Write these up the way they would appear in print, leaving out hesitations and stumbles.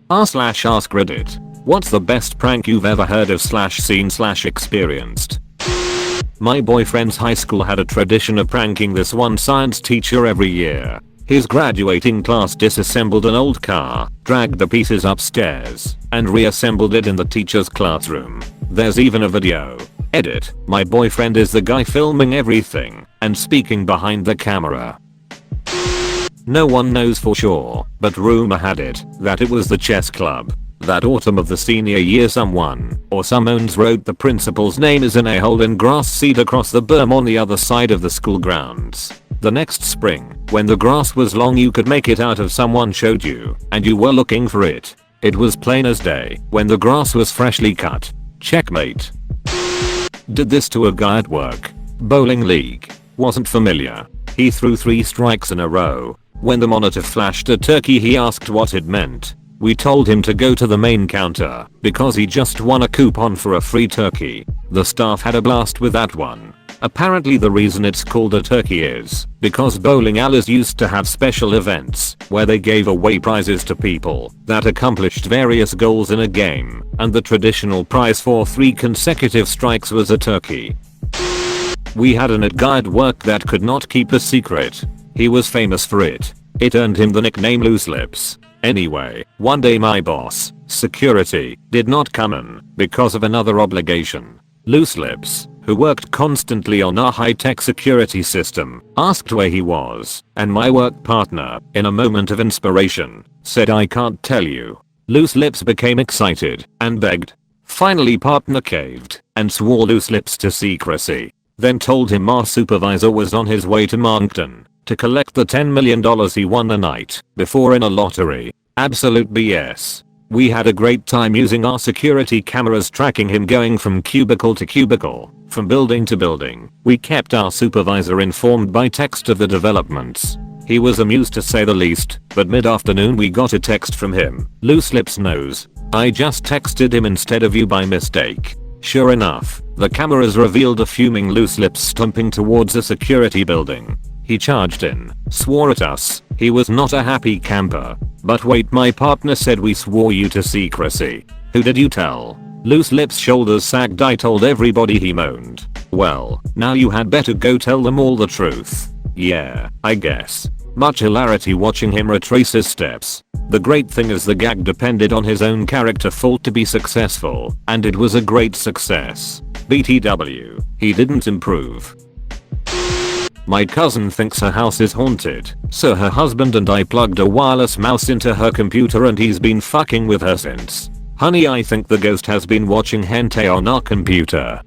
r/AskReddit. What's the best prank you've ever heard of /seen/experienced? My boyfriend's high school had a tradition of pranking this one science teacher every year. His graduating class disassembled an old car, dragged the pieces upstairs, and reassembled it in the teacher's classroom. There's even a video. Edit. My boyfriend is the guy filming everything and speaking behind the camera. No one knows for sure, but rumor had it that it was the chess club. That autumn of the senior year someone or someones wrote the principal's name as in a hole in grass seed across the berm on the other side of the school grounds. The next spring, when the grass was long you could make it out if someone showed you and you were looking for it. It was plain as day when the grass was freshly cut. Checkmate. Did this to a guy at work. Bowling league. Wasn't familiar. He threw 3 strikes in a row. When the monitor flashed a turkey he asked what it meant. We told him to go to the main counter because he just won a coupon for a free turkey. The staff had a blast with that one. Apparently the reason it's called a turkey is because bowling alleys used to have special events where they gave away prizes to people that accomplished various goals in a game, and the traditional prize for 3 consecutive strikes was a turkey. We had an guy at work that could not keep a secret. He was famous for it. It earned him the nickname Loose Lips. Anyway, one day my boss, security, did not come in because of another obligation. Loose Lips, who worked constantly on our high-tech security system, asked where he was, and my work partner, in a moment of inspiration, said I can't tell you. Loose Lips became excited and begged. Finally partner caved and swore Loose Lips to secrecy. Then told him our supervisor was on his way to Moncton to collect the $10 million he won the night before in a lottery. Absolute BS. We had a great time using our security cameras tracking him going from cubicle to cubicle, from building to building. We kept our supervisor informed by text of the developments. He was amused to say the least, but mid-afternoon we got a text from him. Loose Lips knows. I just texted him instead of you by mistake. Sure enough, the cameras revealed a fuming Loose Lips stomping towards a security building. He charged in, swore at us. He was not a happy camper. But wait, my partner said we swore you to secrecy. Who did you tell? Loose Lips' shoulders sagged. I told everybody, he moaned. Well, now you had better go tell them all the truth. Yeah, I guess. Much hilarity watching him retrace his steps. The great thing is the gag depended on his own character fault to be successful, and it was a great success. BTW, he didn't improve. My cousin thinks her house is haunted, so her husband and I plugged a wireless mouse into her computer and he's been fucking with her since. Honey, I think the ghost has been watching hentai on our computer.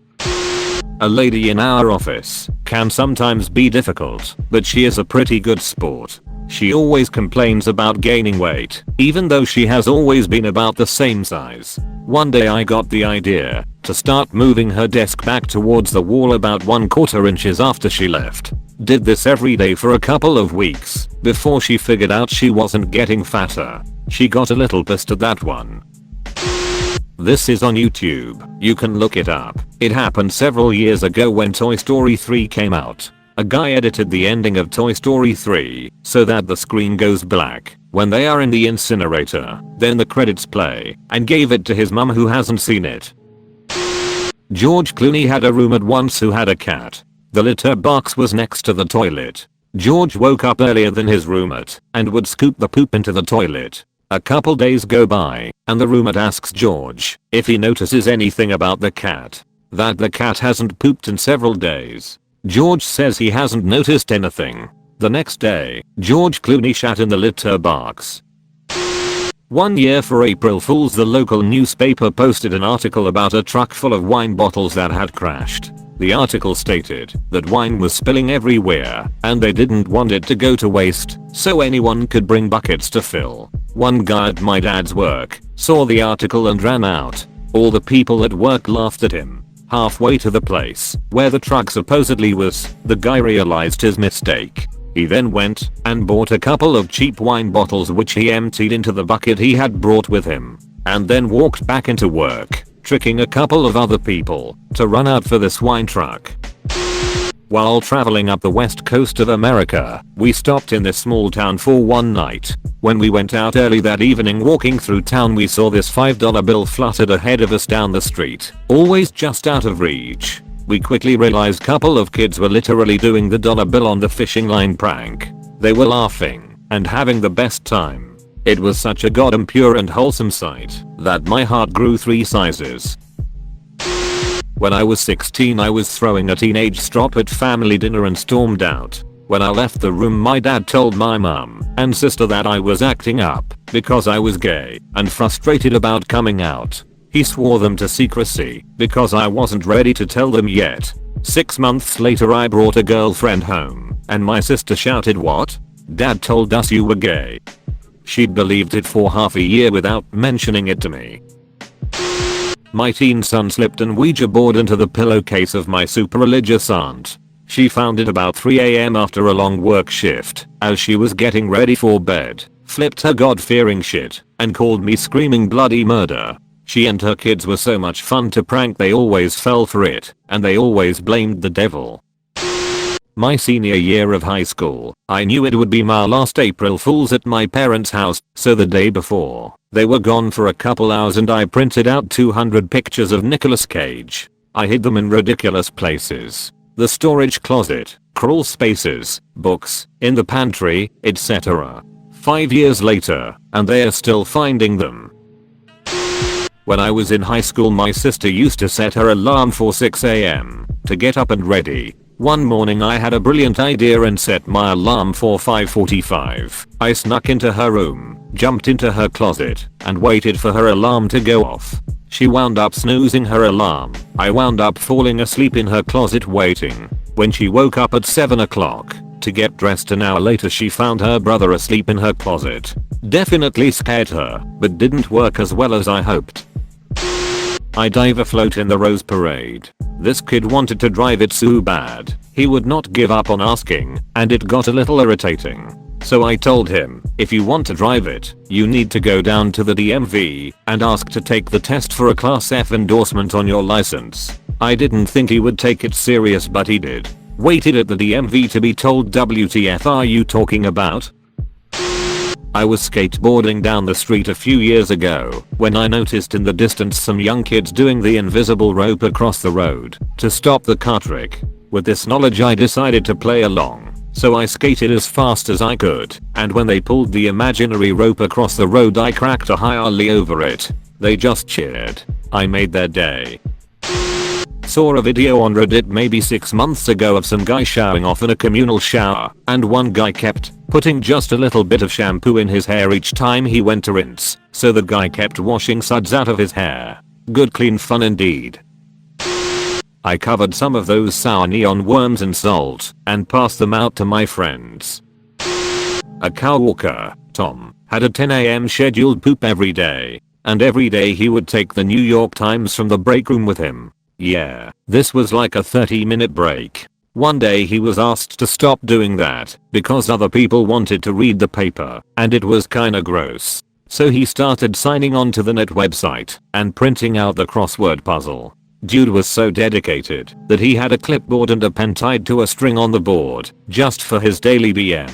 A lady in our office can sometimes be difficult, but she is a pretty good sport. She always complains about gaining weight, even though she has always been about the same size. One day I got the idea to start moving her desk back towards the wall about 1/4 inches after she left. Did this every day for a couple of weeks before she figured out she wasn't getting fatter. She got a little pissed at that one. This is on YouTube. You can look it up. It happened several years ago when Toy Story 3 came out. A guy edited the ending of Toy Story 3 so that the screen goes black when they are in the incinerator. Then the credits play, and gave it to his mum who hasn't seen it. George Clooney had a roommate once who had a cat. The litter box was next to the toilet. George woke up earlier than his roommate and would scoop the poop into the toilet. A couple days go by, and the roommate asks George if he notices anything about the cat. That the cat hasn't pooped in several days. George says he hasn't noticed anything. The next day, George Clooney shat in the litter box. One year for April Fools, the local newspaper posted an article about a truck full of wine bottles that had crashed. The article stated that wine was spilling everywhere and they didn't want it to go to waste, so anyone could bring buckets to fill. One guy at my dad's work saw the article and ran out. All the people at work laughed at him. Halfway to the place where the truck supposedly was, the guy realized his mistake. He then went and bought a couple of cheap wine bottles which he emptied into the bucket he had brought with him, and then walked back into work, tricking a couple of other people to run out for this wine truck. While traveling up the west coast of America, we stopped in this small town for one night. When we went out early that evening walking through town we saw this $5 bill fluttered ahead of us down the street, always just out of reach. We quickly realized couple of kids were literally doing the dollar bill on the fishing line prank. They were laughing and having the best time. It was such a goddamn pure and wholesome sight that my heart grew 3 sizes. When I was 16 I was throwing a teenage strop at family dinner and stormed out. When I left the room my dad told my mum and sister that I was acting up because I was gay and frustrated about coming out. He swore them to secrecy because I wasn't ready to tell them yet. 6 months later I brought a girlfriend home and my sister shouted, "What? Dad told us you were gay." She'd believed it for half a year without mentioning it to me. My teen son slipped an Ouija board into the pillowcase of my super religious aunt. She found it about 3 AM after a long work shift as she was getting ready for bed, flipped her God-fearing shit, and called me screaming bloody murder. She and her kids were so much fun to prank they always fell for it, and they always blamed the devil. My senior year of high school, I knew it would be my last April Fools at my parents' house, so the day before, they were gone for a couple hours and I printed out 200 pictures of Nicolas Cage. I hid them in ridiculous places. The storage closet, crawl spaces, books, in the pantry, etc. 5 years later, and they are still finding them. When I was in high school my sister used to set her alarm for 6 AM to get up and ready. One morning I had a brilliant idea and set my alarm for 5:45. I snuck into her room, jumped into her closet, and waited for her alarm to go off. She wound up snoozing her alarm. I wound up falling asleep in her closet waiting. When she woke up at 7 o'clock to get dressed an hour later she found her brother asleep in her closet. Definitely scared her, but didn't work as well as I hoped. I dive a float in the Rose Parade. This kid wanted to drive it so bad. He would not give up on asking, and it got a little irritating. So I told him, if you want to drive it, you need to go down to the DMV and ask to take the test for a Class F endorsement on your license. I didn't think he would take it serious but he did. Waited at the DMV to be told, "WTF are you talking about?" I was skateboarding down the street a few years ago when I noticed in the distance some young kids doing the invisible rope across the road to stop the car trick. With this knowledge I decided to play along, so I skated as fast as I could, and when they pulled the imaginary rope across the road I cracked a high ollie over it. They just cheered. I made their day. Saw a video on Reddit maybe 6 months ago of some guy showering off in a communal shower, and one guy kept putting just a little bit of shampoo in his hair each time he went to rinse, so the guy kept washing suds out of his hair. Good clean fun indeed. I covered some of those sour neon worms in salt and passed them out to my friends. A coworker, Tom, had a 10 AM scheduled poop every day, and every day he would take the New York Times from the break room with him. Yeah, this was like a 30-minute break. One day he was asked to stop doing that because other people wanted to read the paper and it was kinda gross. So he started signing on to the net website and printing out the crossword puzzle. Dude was so dedicated that he had a clipboard and a pen tied to a string on the board just for his daily BM.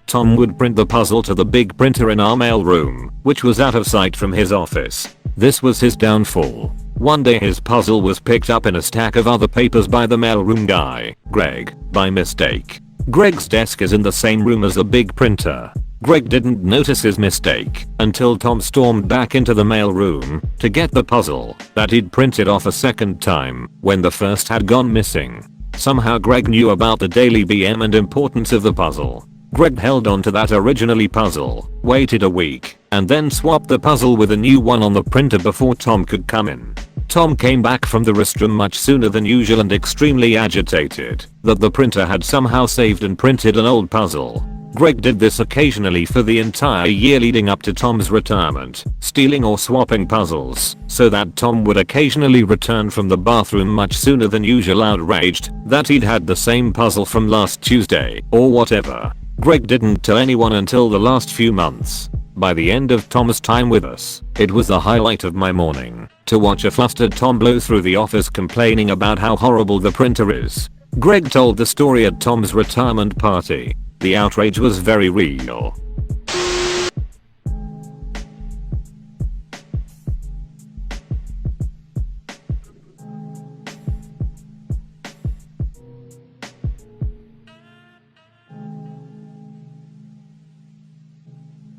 Tom would print the puzzle to the big printer in our mail room, which was out of sight from his office. This was his downfall. One day his puzzle was picked up in a stack of other papers by the mailroom guy, Greg, by mistake. Greg's desk is in the same room as the big printer. Greg didn't notice his mistake until Tom stormed back into the mailroom to get the puzzle that he'd printed off a second time when the first had gone missing. Somehow Greg knew about the daily BM and importance of the puzzle. Greg held on to that originally puzzle, waited a week, and then swapped the puzzle with a new one on the printer before Tom could come in. Tom came back from the restroom much sooner than usual and extremely agitated that the printer had somehow saved and printed an old puzzle. Greg did this occasionally for the entire year leading up to Tom's retirement, stealing or swapping puzzles so that Tom would occasionally return from the bathroom much sooner than usual, outraged that he'd had the same puzzle from last Tuesday or whatever. Greg didn't tell anyone until the last few months. By the end of Tom's time with us, it was the highlight of my morning to watch a flustered Tom blow through the office complaining about how horrible the printer is. Greg told the story at Tom's retirement party. The outrage was very real.